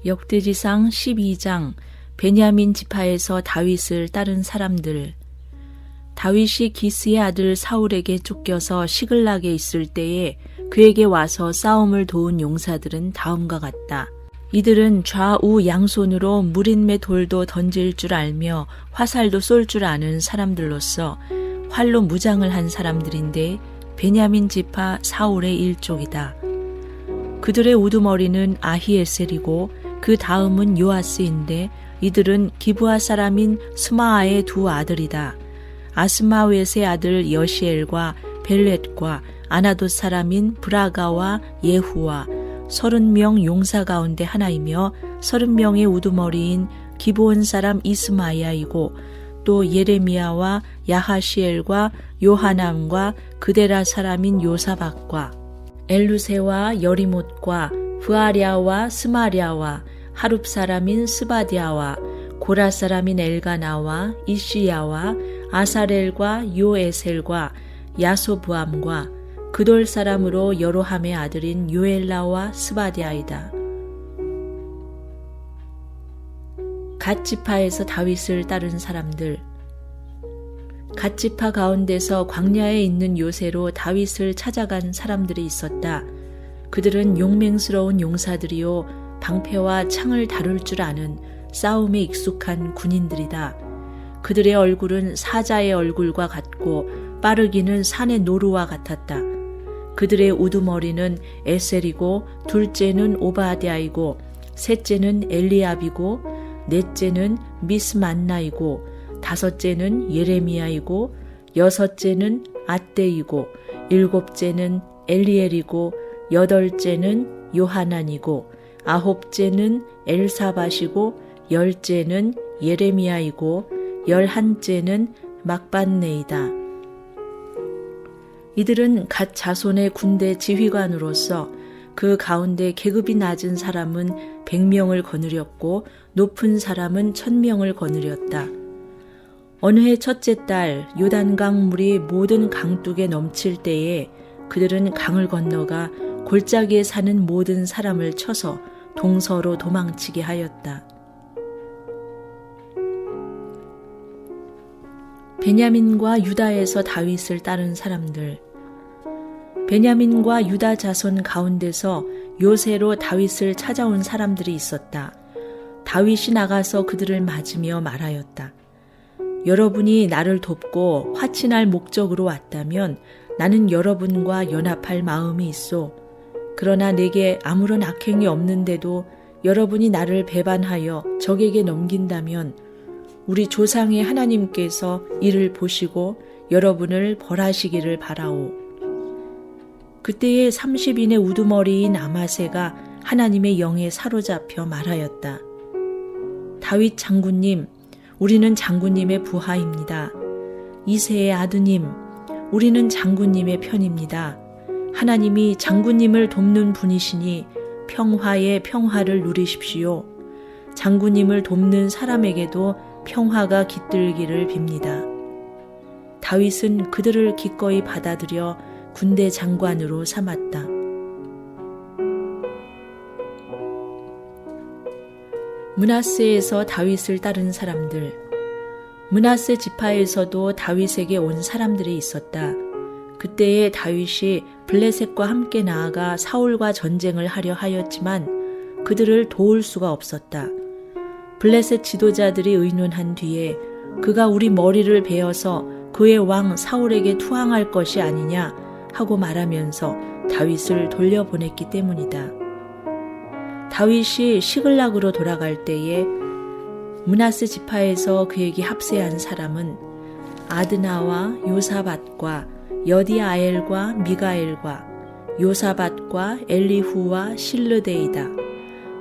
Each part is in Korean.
역대지상 12장 베냐민 지파에서 다윗을 따른 사람들. 다윗이 기스의 아들 사울에게 쫓겨서 시글락에 있을 때에 그에게 와서 싸움을 도운 용사들은 다음과 같다. 이들은 좌우 양손으로 무린매 돌도 던질 줄 알며 화살도 쏠 줄 아는 사람들로서 활로 무장을 한 사람들인데 베냐민 지파 사울의 일족이다. 그들의 우두머리는 아히에셀이고 그 다음은 요아스인데 이들은 기브아 사람인 스마아의 두 아들이다. 아스마웻의 아들 여시엘과 벨렛과 아나돗 사람인 브라가와 예후와 30명 용사 가운데 하나이며 30명의 우두머리인 기브온 사람 이스마야이고 또 예레미야와 야하시엘과 요하남과 그데라 사람인 요사박과 엘루세와 여리못과 브아랴와 스마랴와 하룹 사람인 스바디아와 고라 사람인 엘가나와 이시야와 아사렐과 요에셀과 야소부암과 그돌 사람으로 여로함의 아들인 요엘라와 스바디아이다. 갓 지파에서 다윗을 따른 사람들. 갓 지파 가운데서 광야에 있는 요새로 다윗을 찾아간 사람들이 있었다. 그들은 용맹스러운 용사들이요 방패와 창을 다룰 줄 아는 싸움에 익숙한 군인들이다. 그들의 얼굴은 사자의 얼굴과 같고 빠르기는 산의 노루와 같았다. 그들의 우두머리는 에셀이고 둘째는 오바댜이고 셋째는 엘리압이고 넷째는 미스만나이고 다섯째는 예레미야이고 여섯째는 앗대이고 일곱째는 엘리엘이고 여덟째는 요하난이고 아홉째는 엘사밧이고 열째는 예레미야이고 열한째는 막반네이다. 이들은 갓 자손의 군대 지휘관으로서 그 가운데 계급이 낮은 사람은 100명을 거느렸고 높은 사람은 1000명을 거느렸다. 어느 해 첫째 달 요단강 물이 모든 강둑에 넘칠 때에 그들은 강을 건너가 골짜기에 사는 모든 사람을 쳐서 동서로 도망치게 하였다. 베냐민과 유다에서 다윗을 따른 사람들. 베냐민과 유다 자손 가운데서 요새로 다윗을 찾아온 사람들이 있었다. 다윗이 나가서 그들을 맞으며 말하였다. 여러분이 나를 돕고 화친할 목적으로 왔다면 나는 여러분과 연합할 마음이 있어. 그러나 내게 아무런 악행이 없는데도 여러분이 나를 배반하여 적에게 넘긴다면 우리 조상의 하나님께서 이를 보시고 여러분을 벌하시기를 바라오. 그때에 30인의 우두머리인 아마새가 하나님의 영에 사로잡혀 말하였다. 다윗 장군님, 우리는 장군님의 부하입니다. 이새의 아드님, 우리는 장군님의 편입니다. 하나님이 장군님을 돕는 분이시니 평화의 평화를 누리십시오. 장군님을 돕는 사람에게도 평화가 깃들기를 빕니다. 다윗은 그들을 기꺼이 받아들여 군대 장관으로 삼았다. 므낫세에서 다윗을 따른 사람들. 므낫세 지파에서도 다윗에게 온 사람들이 있었다. 그때에 다윗이 블레셋과 함께 나아가 사울과 전쟁을 하려 하였지만 그들을 도울 수가 없었다. 블레셋 지도자들이 의논한 뒤에 그가 우리 머리를 베어서 그의 왕 사울에게 투항할 것이 아니냐 하고 말하면서 다윗을 돌려보냈기 때문이다. 다윗이 시글락으로 돌아갈 때에 므낫세 지파에서 그에게 합세한 사람은 아드나와 요사밧과 여디아엘과 미가엘과 요사밧과 엘리후와 실르데이다.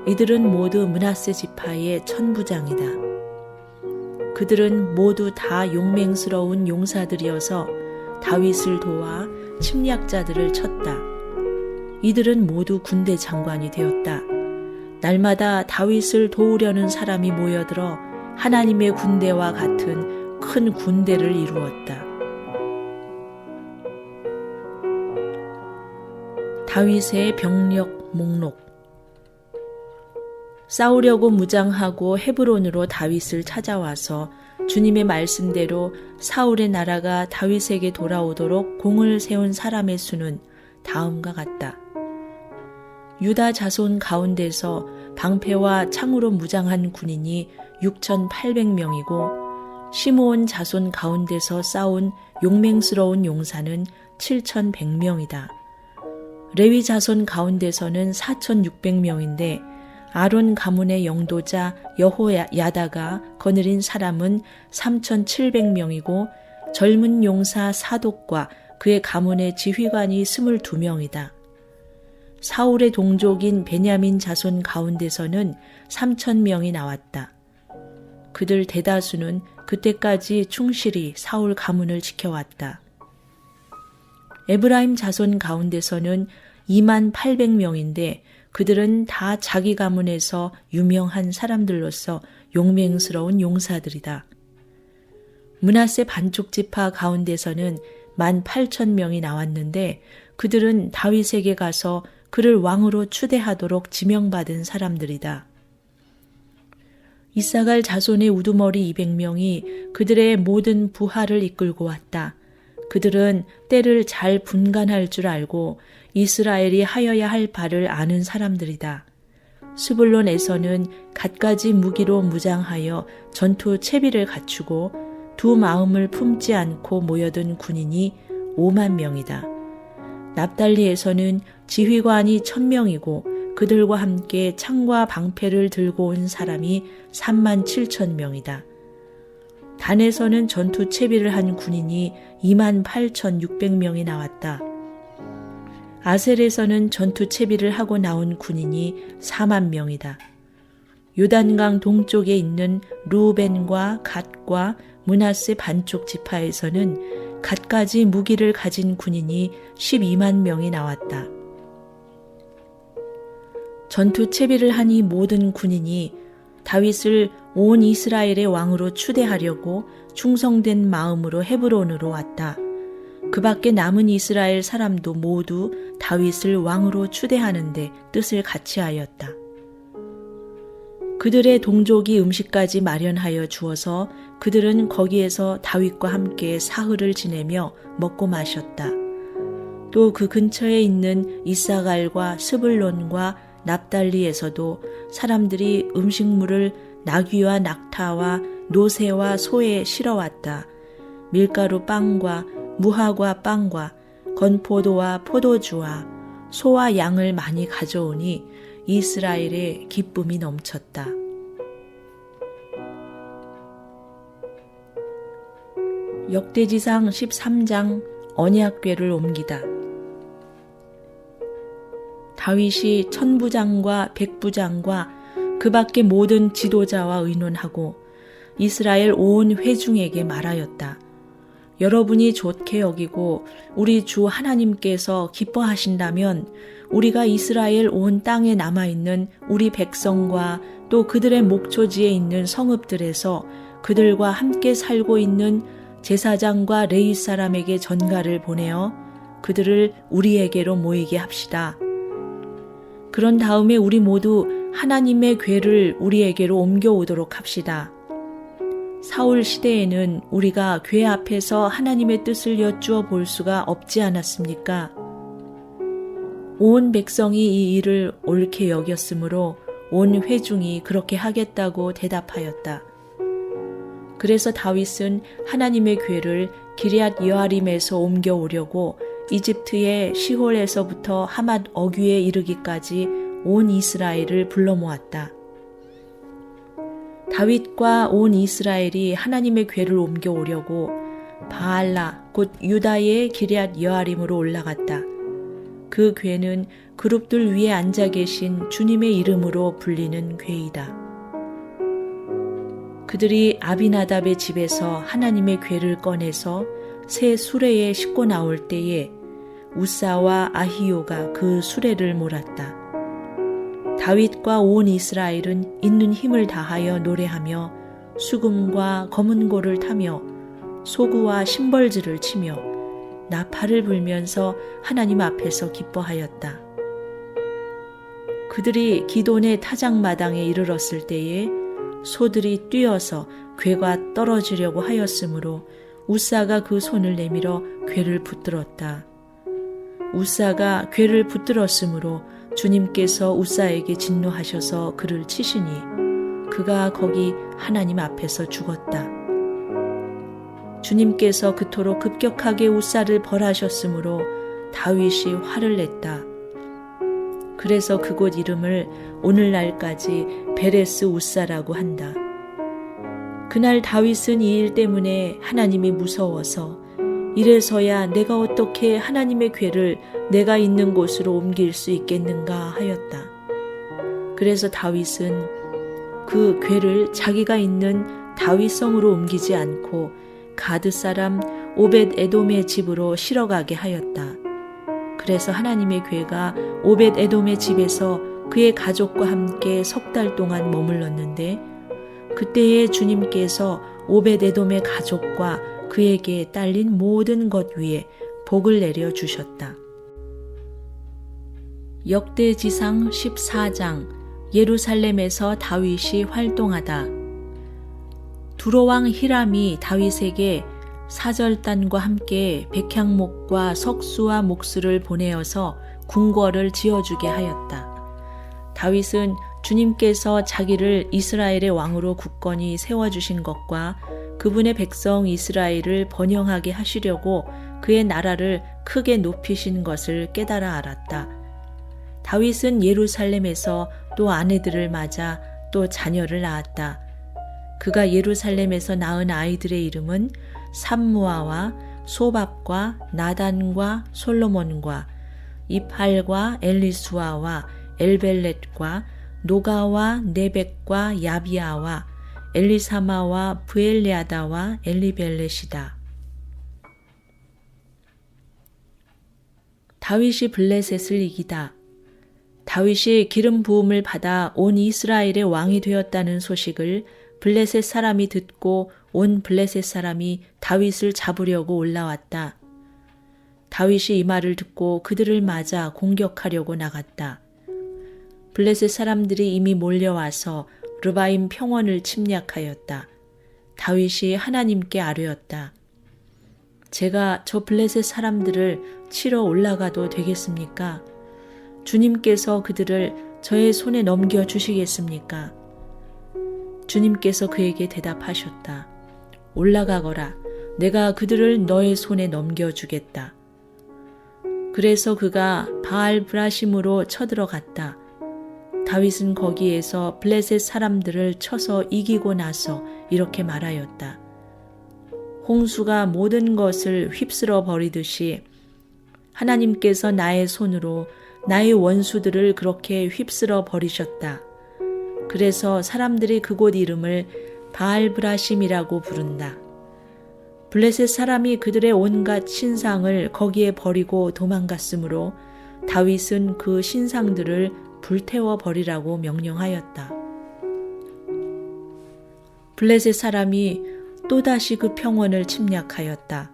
이들은 모두 므낫세 지파의 천부장이다. 그들은 모두 다 용맹스러운 용사들이어서 다윗을 도와 침략자들을 쳤다. 이들은 모두 군대 장관이 되었다. 날마다 다윗을 도우려는 사람이 모여들어 하나님의 군대와 같은 큰 군대를 이루었다. 다윗의 병력 목록. 싸우려고 무장하고 헤브론으로 다윗을 찾아와서 주님의 말씀대로 사울의 나라가 다윗에게 돌아오도록 공을 세운 사람의 수는 다음과 같다. 유다 자손 가운데서 방패와 창으로 무장한 군인이 6,800명이고 시므온 자손 가운데서 싸운 용맹스러운 용사는 7,100명이다. 레위 자손 가운데서는 4,600명인데 아론 가문의 영도자 여호야다가 거느린 사람은 3,700명이고 젊은 용사 사독과 그의 가문의 지휘관이 22명이다. 사울의 동족인 베냐민 자손 가운데서는 3,000명이 나왔다. 그들 대다수는 그때까지 충실히 사울 가문을 지켜왔다. 에브라임 자손 가운데서는 28,000명인데 그들은 다 자기 가문에서 유명한 사람들로서 용맹스러운 용사들이다. 므낫세 반쪽 지파 가운데서는 18,000명이 나왔는데 그들은 다윗에게 가서 그를 왕으로 추대하도록 지명받은 사람들이다. 이사갈 자손의 우두머리 200명이 그들의 모든 부하를 이끌고 왔다. 그들은 때를 잘 분간할 줄 알고 이스라엘이 하여야 할 바를 아는 사람들이다. 스불론에서는 갖가지 무기로 무장하여 전투 채비를 갖추고 두 마음을 품지 않고 모여든 군인이 5만 명이다. 납달리에서는 지휘관이 1,000명이고 그들과 함께 창과 방패를 들고 온 사람이 37,000명이다. 단에서는 전투 채비를 한 군인이 28,600명이 나왔다. 아셀에서는 전투 채비를 하고 나온 군인이 4만 명이다. 요단강 동쪽에 있는 루벤과 갓과 므낫세 반쪽 지파에서는 갖가지 무기를 가진 군인이 12만 명이 나왔다. 전투 채비를 한 이 모든 군인이 다윗을 온 이스라엘의 왕으로 추대하려고 충성된 마음으로 헤브론으로 왔다. 그 밖에 남은 이스라엘 사람도 모두 다윗을 왕으로 추대하는데 뜻을 같이 하였다. 그들의 동족이 음식까지 마련하여 주어서 그들은 거기에서 다윗과 함께 사흘을 지내며 먹고 마셨다. 또 그 근처에 있는 이사갈과 스불론과 납달리에서도 사람들이 음식물을 나귀와 낙타와 노새와 소에 실어왔다. 밀가루 빵과 무화과 빵과 건포도와 포도주와 소와 양을 많이 가져오니 이스라엘의 기쁨이 넘쳤다. 역대지상 13장 언약궤를 옮기다. 다윗이 천부장과 백부장과 그 밖의 모든 지도자와 의논하고 이스라엘 온 회중에게 말하였다. 여러분이 좋게 여기고 우리 주 하나님께서 기뻐하신다면 우리가 이스라엘 온 땅에 남아있는 우리 백성과 또 그들의 목초지에 있는 성읍들에서 그들과 함께 살고 있는 제사장과 레위 사람에게 전가를 보내어 그들을 우리에게로 모이게 합시다. 그런 다음에 우리 모두 하나님의 궤를 우리에게로 옮겨오도록 합시다. 사울 시대에는 우리가 궤 앞에서 하나님의 뜻을 여쭈어 볼 수가 없지 않았습니까? 온 백성이 이 일을 옳게 여겼으므로 온 회중이 그렇게 하겠다고 대답하였다. 그래서 다윗은 하나님의 궤를 기럇 여아림에서 옮겨오려고 이집트의 시홀에서부터 하맛 어귀에 이르기까지 온 이스라엘을 불러 모았다. 다윗과 온 이스라엘이 하나님의 궤를 옮겨오려고 바알라 곧 유다의 기럇 여아림으로 올라갔다. 그 궤는 그룹들 위에 앉아 계신 주님의 이름으로 불리는 궤이다. 그들이 아비나답의 집에서 하나님의 궤를 꺼내서 새 수레에 싣고 나올 때에 우사와 아히요가 그 수레를 몰았다. 다윗과 온 이스라엘은 있는 힘을 다하여 노래하며 수금과 검은고를 타며 소구와 심벌즈를 치며 나팔을 불면서 하나님 앞에서 기뻐하였다. 그들이 기돈의 타작마당에 이르렀을 때에 소들이 뛰어서 궤가 떨어지려고 하였으므로 우사가 그 손을 내밀어 궤를 붙들었다. 우사가 궤를 붙들었으므로 주님께서 우사에게 진노하셔서 그를 치시니 그가 거기 하나님 앞에서 죽었다. 주님께서 그토록 급격하게 우사를 벌하셨으므로 다윗이 화를 냈다. 그래서 그곳 이름을 오늘날까지 베레스 우사라고 한다. 그날 다윗은 이 일 때문에 하나님이 무서워서 이래서야 내가 어떻게 하나님의 궤를 내가 있는 곳으로 옮길 수 있겠는가 하였다. 그래서 다윗은 그 궤를 자기가 있는 다윗성으로 옮기지 않고 가드 사람 오벳 에돔의 집으로 실어가게 하였다. 그래서 하나님의 궤가 오벳 에돔의 집에서 그의 가족과 함께 3달 동안 머물렀는데 그때에 주님께서 오벳 에돔의 가족과 그에게 딸린 모든 것 위에 복을 내려 주셨다. 역대지상 14장 예루살렘에서 다윗이 활동하다. 두로왕 히람이 다윗에게 사절단과 함께 백향목과 석수와 목수를 보내어서 궁궐을 지어주게 하였다. 다윗은 주님께서 자기를 이스라엘의 왕으로 굳건히 세워주신 것과 그분의 백성 이스라엘을 번영하게 하시려고 그의 나라를 크게 높이신 것을 깨달아 알았다. 다윗은 예루살렘에서 또 아내들을 맞아 또 자녀를 낳았다. 그가 예루살렘에서 낳은 아이들의 이름은 삼무아와 소밥과 나단과 솔로몬과 이팔과 엘리수아와 엘벨렛과 노가와 네벡과 야비아와 엘리사마와 브엘리아다와 엘리벨렛이다. 다윗이 블레셋을 이기다. 다윗이 기름 부음을 받아 온 이스라엘의 왕이 되었다는 소식을 블레셋 사람이 듣고 온 블레셋 사람이 다윗을 잡으려고 올라왔다. 다윗이 이 말을 듣고 그들을 맞아 공격하려고 나갔다. 블레셋 사람들이 이미 몰려와서 르바임 평원을 침략하였다. 다윗이 하나님께 아뢰었다. 제가 저 블레셋 사람들을 치러 올라가도 되겠습니까? 주님께서 그들을 저의 손에 넘겨주시겠습니까? 주님께서 그에게 대답하셨다. 올라가거라. 내가 그들을 너의 손에 넘겨주겠다. 그래서 그가 바알 브라심으로 쳐들어갔다. 다윗은 거기에서 블레셋 사람들을 쳐서 이기고 나서 이렇게 말하였다. 홍수가 모든 것을 휩쓸어 버리듯이 하나님께서 나의 손으로 나의 원수들을 그렇게 휩쓸어 버리셨다. 그래서 사람들이 그곳 이름을 바알브라심이라고 부른다. 블레셋 사람이 그들의 온갖 신상을 거기에 버리고 도망갔으므로 다윗은 그 신상들을 불태워 버리라고 명령하였다. 블레셋 사람이 또다시 그 평원을 침략하였다.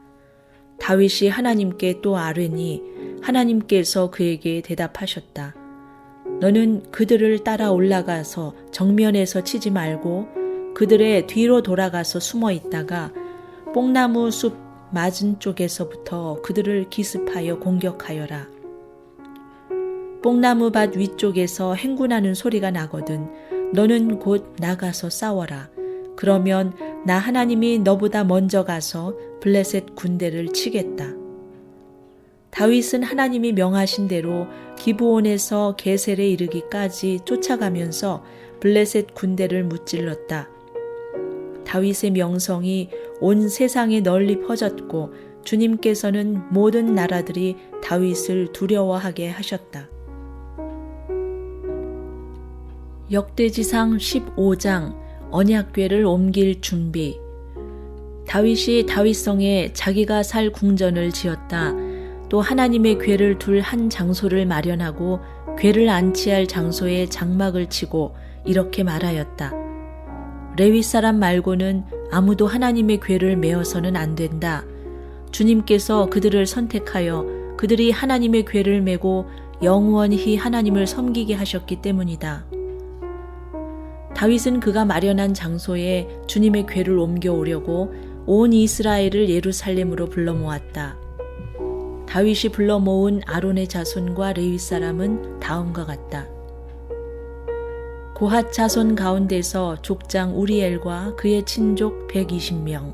다윗이 하나님께 또 아뢰니 하나님께서 그에게 대답하셨다. 너는 그들을 따라 올라가서 정면에서 치지 말고 그들의 뒤로 돌아가서 숨어 있다가 뽕나무 숲 맞은 쪽에서부터 그들을 기습하여 공격하여라. 뽕나무 밭 위쪽에서 행군하는 소리가 나거든 너는 곧 나가서 싸워라. 그러면 나 하나님이 너보다 먼저 가서 블레셋 군대를 치겠다. 다윗은 하나님이 명하신 대로 기브온에서 게셀에 이르기까지 쫓아가면서 블레셋 군대를 무찔렀다. 다윗의 명성이 온 세상에 널리 퍼졌고 주님께서는 모든 나라들이 다윗을 두려워하게 하셨다. 역대지상 15장 언약궤를 옮길 준비. 다윗이 다윗성에 자기가 살 궁전을 지었다. 또 하나님의 궤를 둘 한 장소를 마련하고 궤를 안치할 장소에 장막을 치고 이렇게 말하였다. 레위 사람 말고는 아무도 하나님의 궤를 메어서는 안 된다. 주님께서 그들을 선택하여 그들이 하나님의 궤를 메고 영원히 하나님을 섬기게 하셨기 때문이다. 다윗은 그가 마련한 장소에 주님의 궤를 옮겨오려고 온 이스라엘을 예루살렘으로 불러 모았다. 다윗이 불러 모은 아론의 자손과 레위 사람은 다음과 같다. 고핫 자손 가운데서 족장 우리엘과 그의 친족 120명,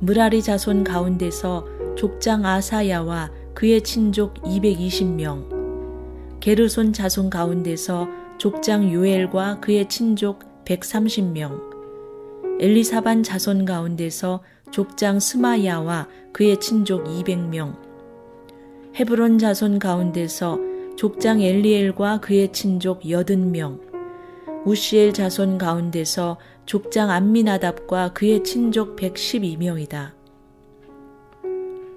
므라리 자손 가운데서 족장 아사야와 그의 친족 220명, 게르손 자손 가운데서 족장 요엘과 그의 친족 130명, 엘리사반 자손 가운데서 족장 스마야와 그의 친족 200명, 헤브론 자손 가운데서 족장 엘리엘과 그의 친족 80명, 우시엘 자손 가운데서 족장 암미나답과 그의 친족 112명이다.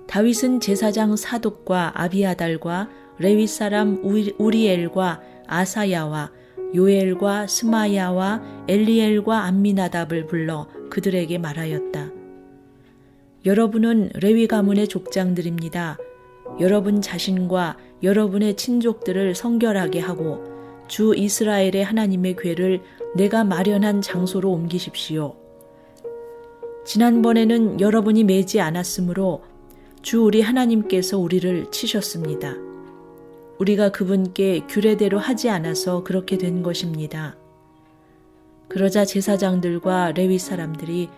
다윗은 제사장 사독과 아비아달과 레위 사람 우리엘과 아사야와 요엘과 스마야와 엘리엘과 암미나답을 불러 그들에게 말하였다. 여러분은 레위 가문의 족장들입니다. 여러분 자신과 여러분의 친족들을 성결하게 하고 주 이스라엘의 하나님의 궤를 내가 마련한 장소로 옮기십시오. 지난번에는 여러분이 매지 않았으므로 주 우리 하나님께서 우리를 치셨습니다. 우리가 그분께 규례대로 하지 않아서 그렇게 된 것입니다. 그러자 제사장들과 레위 사람들이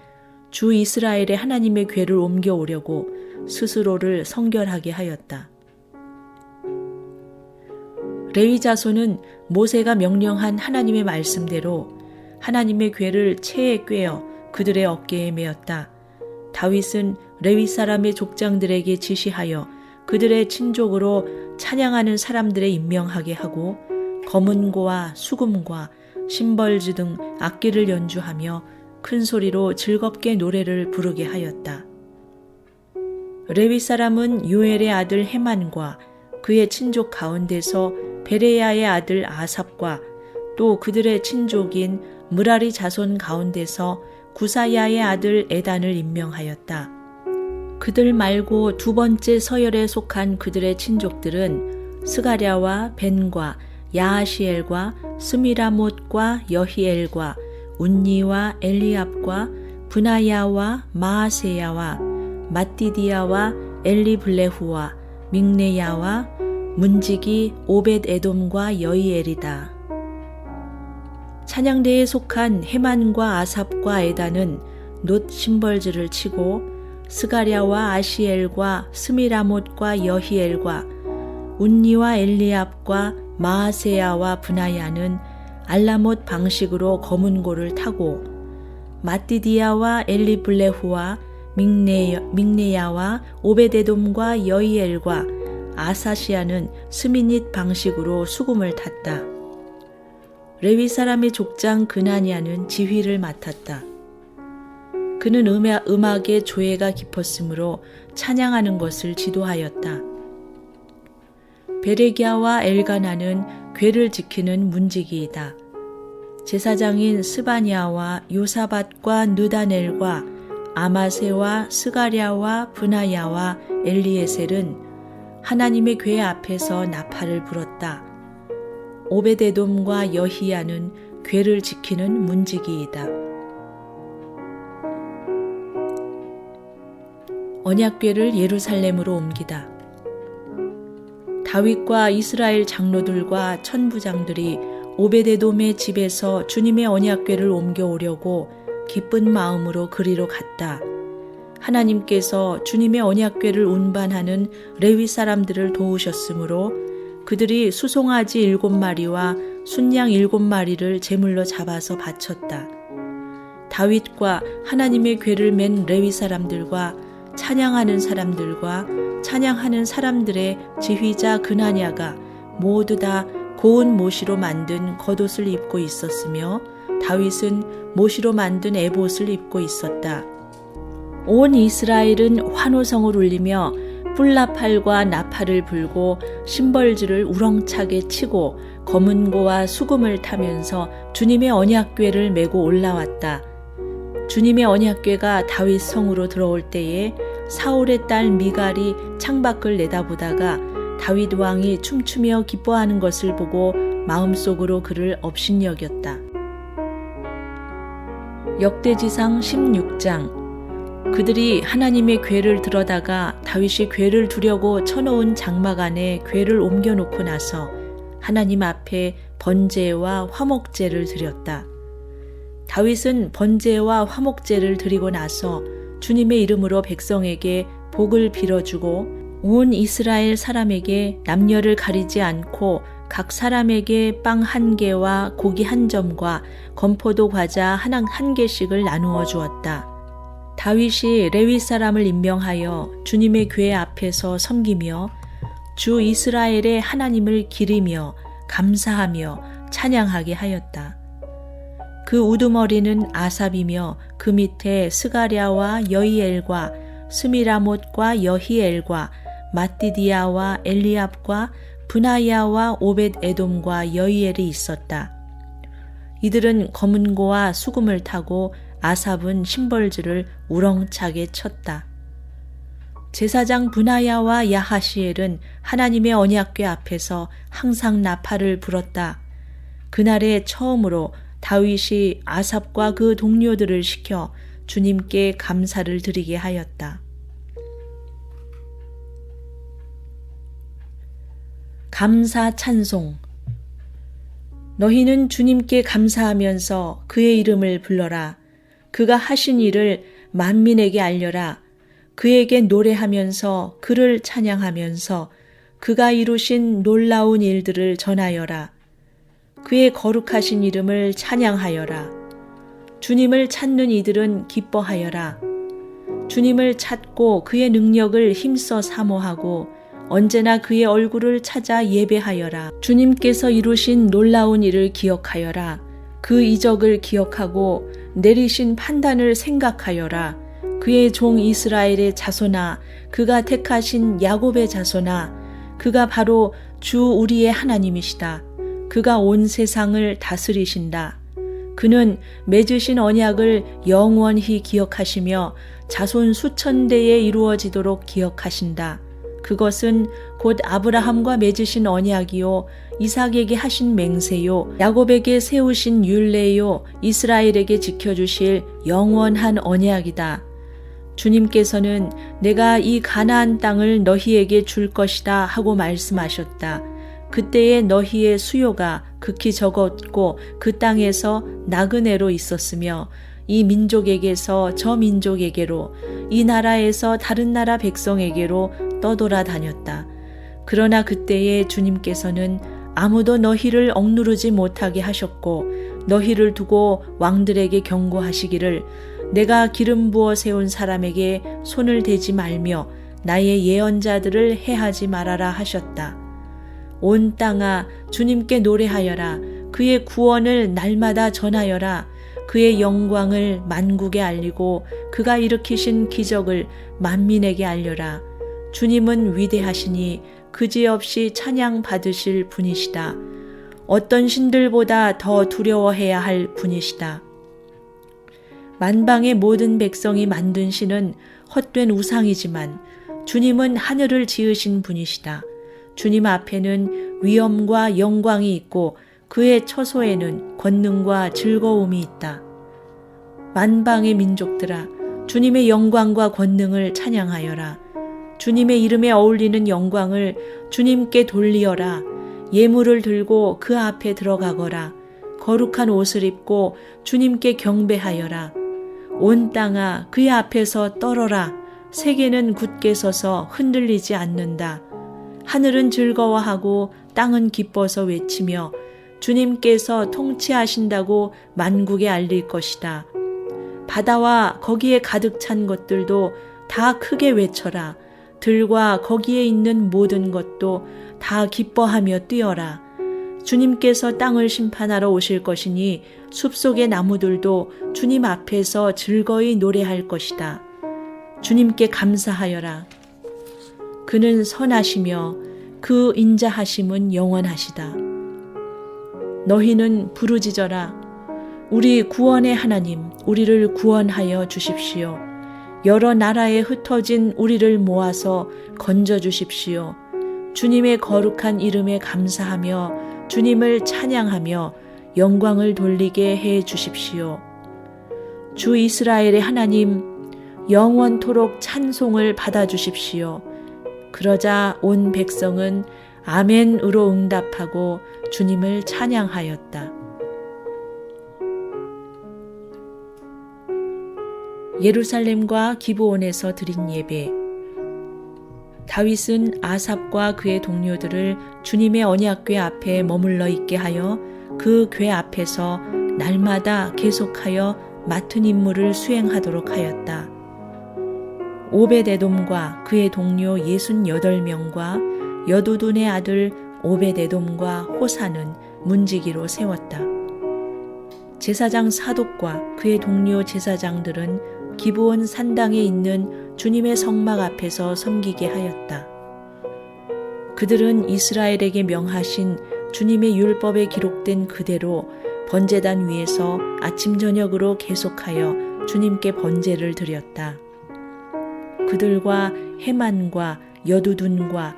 주 이스라엘의 하나님의 궤를 옮겨오려고 스스로를 성결하게 하였다. 레위 자손은 모세가 명령한 하나님의 말씀대로 하나님의 궤를 채에 꿰어 그들의 어깨에 메었다. 다윗은 레위 사람의 족장들에게 지시하여 그들의 친족으로 찬양하는 사람들을 임명하게 하고 검은고와 수금과 심벌주 등 악기를 연주하며 큰 소리로 즐겁게 노래를 부르게 하였다. 레위 사람은 요엘의 아들 헤만과 그의 친족 가운데서 베레야의 아들 아삽과 또 그들의 친족인 므라리 자손 가운데서 구사야의 아들 에단을 임명하였다. 그들 말고 두 번째 서열에 속한 그들의 친족들은 스가랴와 벤과 야하시엘과 스미라못과 여히엘과 운니와 엘리압과 브나야와 마아세야와 마띠디야와 엘리블레후와 믹네야와 문지기 오벳 에돔과 여이엘이다. 찬양대에 속한 헤만과 아삽과 에단은 놋 심벌즈를 치고 스가랴와 아시엘과 스미라못과 여히엘과 운니와 엘리압과 마아세야와 브나야는 알라못 방식으로 검은고를 타고 마띠디야와 엘리블레후와 믹네야와 오베데돔과 여이엘과 아사시아는 스미닛 방식으로 수금을 탔다. 레위 사람의 족장 그나니아는 지휘를 맡았다. 그는 음악에 조예가 깊었으므로 찬양하는 것을 지도하였다. 베레기야와 엘가나는 궤를 지키는 문지기이다. 제사장인 스바냐와 요사밧과 느다넬과 아마세와 스가랴와 브나야와 엘리에셀은 하나님의 궤 앞에서 나팔을 불었다. 오베데돔과 여히야는 궤를 지키는 문지기이다. 언약궤를 예루살렘으로 옮기다. 다윗과 이스라엘 장로들과 천부장들이 오베데돔의 집에서 주님의 언약궤를 옮겨오려고 기쁜 마음으로 그리로 갔다. 하나님께서 주님의 언약궤를 운반하는 레위 사람들을 도우셨으므로 그들이 수송아지 7마리와 순양 7마리를 제물로 잡아서 바쳤다. 다윗과 하나님의 궤를 맨 레위 사람들과 찬양하는 사람들의 지휘자 그나냐가 모두 다 고운 모시로 만든 겉옷을 입고 있었으며 다윗은 모시로 만든 에봇을 입고 있었다. 온 이스라엘은 환호성을 울리며 뿔나팔과 나팔을 불고 심벌주를 우렁차게 치고 검은고와 수금을 타면서 주님의 언약궤를 메고 올라왔다. 주님의 언약궤가 다윗 성으로 들어올 때에 사울의 딸 미갈이 창밖을 내다보다가 다윗 왕이 춤추며 기뻐하는 것을 보고 마음속으로 그를 업신여겼다. 역대지상 16장. 그들이 하나님의 궤를 들어다가 다윗이 궤를 두려고 쳐놓은 장막 안에 궤를 옮겨놓고 나서 하나님 앞에 번제와 화목제를 드렸다. 다윗은 번제와 화목제를 드리고 나서 주님의 이름으로 백성에게 복을 빌어주고 온 이스라엘 사람에게 남녀를 가리지 않고 각 사람에게 빵 1개와 고기 1점과 건포도 과자 한 개씩을 나누어 주었다. 다윗이 레위 사람을 임명하여 주님의 궤 앞에서 섬기며 주 이스라엘의 하나님을 기리며 감사하며 찬양하게 하였다. 그 우두머리는 아삽이며 그 밑에 스가랴와 여이엘과 스미라못과 여히엘과 마띠디아와 엘리압과 브나야와 오벳 에돔과 여이엘이 있었다. 이들은 검은고와 수금을 타고 아삽은 심벌주를 우렁차게 쳤다. 제사장 브나야와 야하시엘은 하나님의 언약궤 앞에서 항상 나팔을 불었다. 그날에 처음으로 다윗이 아삽과 그 동료들을 시켜 주님께 감사를 드리게 하였다. 감사 찬송. 너희는 주님께 감사하면서 그의 이름을 불러라. 그가 하신 일을 만민에게 알려라. 그에게 노래하면서 그를 찬양하면서 그가 이루신 놀라운 일들을 전하여라. 그의 거룩하신 이름을 찬양하여라. 주님을 찾는 이들은 기뻐하여라. 주님을 찾고 그의 능력을 힘써 사모하고 언제나 그의 얼굴을 찾아 예배하여라. 주님께서 이루신 놀라운 일을 기억하여라. 그 이적을 기억하고 내리신 판단을 생각하여라. 그의 종 이스라엘의 자손아, 그가 택하신 야곱의 자손아, 그가 바로 주 우리의 하나님이시다. 그가 온 세상을 다스리신다. 그는 맺으신 언약을 영원히 기억하시며 자손 수천 대에 이루어지도록 기억하신다. 그것은 곧 아브라함과 맺으신 언약이요 이삭에게 하신 맹세요 야곱에게 세우신 율례요 이스라엘에게 지켜주실 영원한 언약이다. 주님께서는 내가 이 가나안 땅을 너희에게 줄 것이다 하고 말씀하셨다. 그때에 너희의 수요가 극히 적었고 그 땅에서 나그네로 있었으며 이 민족에게서 저 민족에게로 이 나라에서 다른 나라 백성에게로 떠돌아다녔다. 그러나 그때에 주님께서는 아무도 너희를 억누르지 못하게 하셨고 너희를 두고 왕들에게 경고하시기를 내가 기름 부어 세운 사람에게 손을 대지 말며 나의 예언자들을 해하지 말아라 하셨다. 온 땅아 주님께 노래하여라. 그의 구원을 날마다 전하여라. 그의 영광을 만국에 알리고 그가 일으키신 기적을 만민에게 알려라. 주님은 위대하시니 그지없이 찬양 받으실 분이시다. 어떤 신들보다 더 두려워해야 할 분이시다. 만방의 모든 백성이 만든 신은 헛된 우상이지만 주님은 하늘을 지으신 분이시다. 주님 앞에는 위엄과 영광이 있고 그의 처소에는 권능과 즐거움이 있다. 만방의 민족들아, 주님의 영광과 권능을 찬양하여라. 주님의 이름에 어울리는 영광을 주님께 돌리어라. 예물을 들고 그 앞에 들어가거라. 거룩한 옷을 입고 주님께 경배하여라. 온 땅아 그의 앞에서 떨어라. 세계는 굳게 서서 흔들리지 않는다. 하늘은 즐거워하고 땅은 기뻐서 외치며 주님께서 통치하신다고 만국에 알릴 것이다. 바다와 거기에 가득 찬 것들도 다 크게 외쳐라. 들과 거기에 있는 모든 것도 다 기뻐하며 뛰어라. 주님께서 땅을 심판하러 오실 것이니 숲속의 나무들도 주님 앞에서 즐거이 노래할 것이다. 주님께 감사하여라. 그는 선하시며 그 인자하심은 영원하시다. 너희는 부르짖어라. 우리 구원의 하나님, 우리를 구원하여 주십시오. 여러 나라에 흩어진 우리를 모아서 건져 주십시오. 주님의 거룩한 이름에 감사하며 주님을 찬양하며 영광을 돌리게 해 주십시오. 주 이스라엘의 하나님, 영원토록 찬송을 받아 주십시오. 그러자 온 백성은 아멘으로 응답하고 주님을 찬양하였다. 예루살렘과 기브온에서 드린 예배. 다윗은 아삽과 그의 동료들을 주님의 언약궤 앞에 머물러 있게 하여 그 궤 앞에서 날마다 계속하여 맡은 임무를 수행하도록 하였다. 오벳에돔과 그의 동료 68명과 여두둔의 아들 오벳에돔과 호사는 문지기로 세웠다. 제사장 사독과 그의 동료 제사장들은 기브온 산당에 있는 주님의 성막 앞에서 섬기게 하였다. 그들은 이스라엘에게 명하신 주님의 율법에 기록된 그대로 번제단 위에서 아침 저녁으로 계속하여 주님께 번제를 드렸다. 그들과 헤만과 여두둔과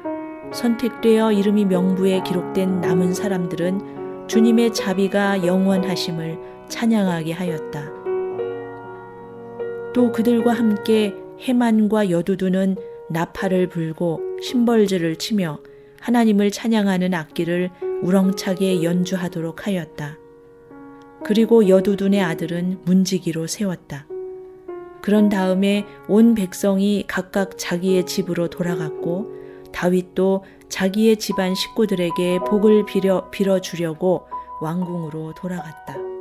선택되어 이름이 명부에 기록된 남은 사람들은 주님의 자비가 영원하심을 찬양하게 하였다. 또 그들과 함께 헤만과 여두둔은 나팔을 불고 심벌즈를 치며 하나님을 찬양하는 악기를 우렁차게 연주하도록 하였다. 그리고 여두둔의 아들은 문지기로 세웠다. 그런 다음에 온 백성이 각각 자기의 집으로 돌아갔고 다윗도 자기의 집안 식구들에게 복을 빌어주려고 왕궁으로 돌아갔다.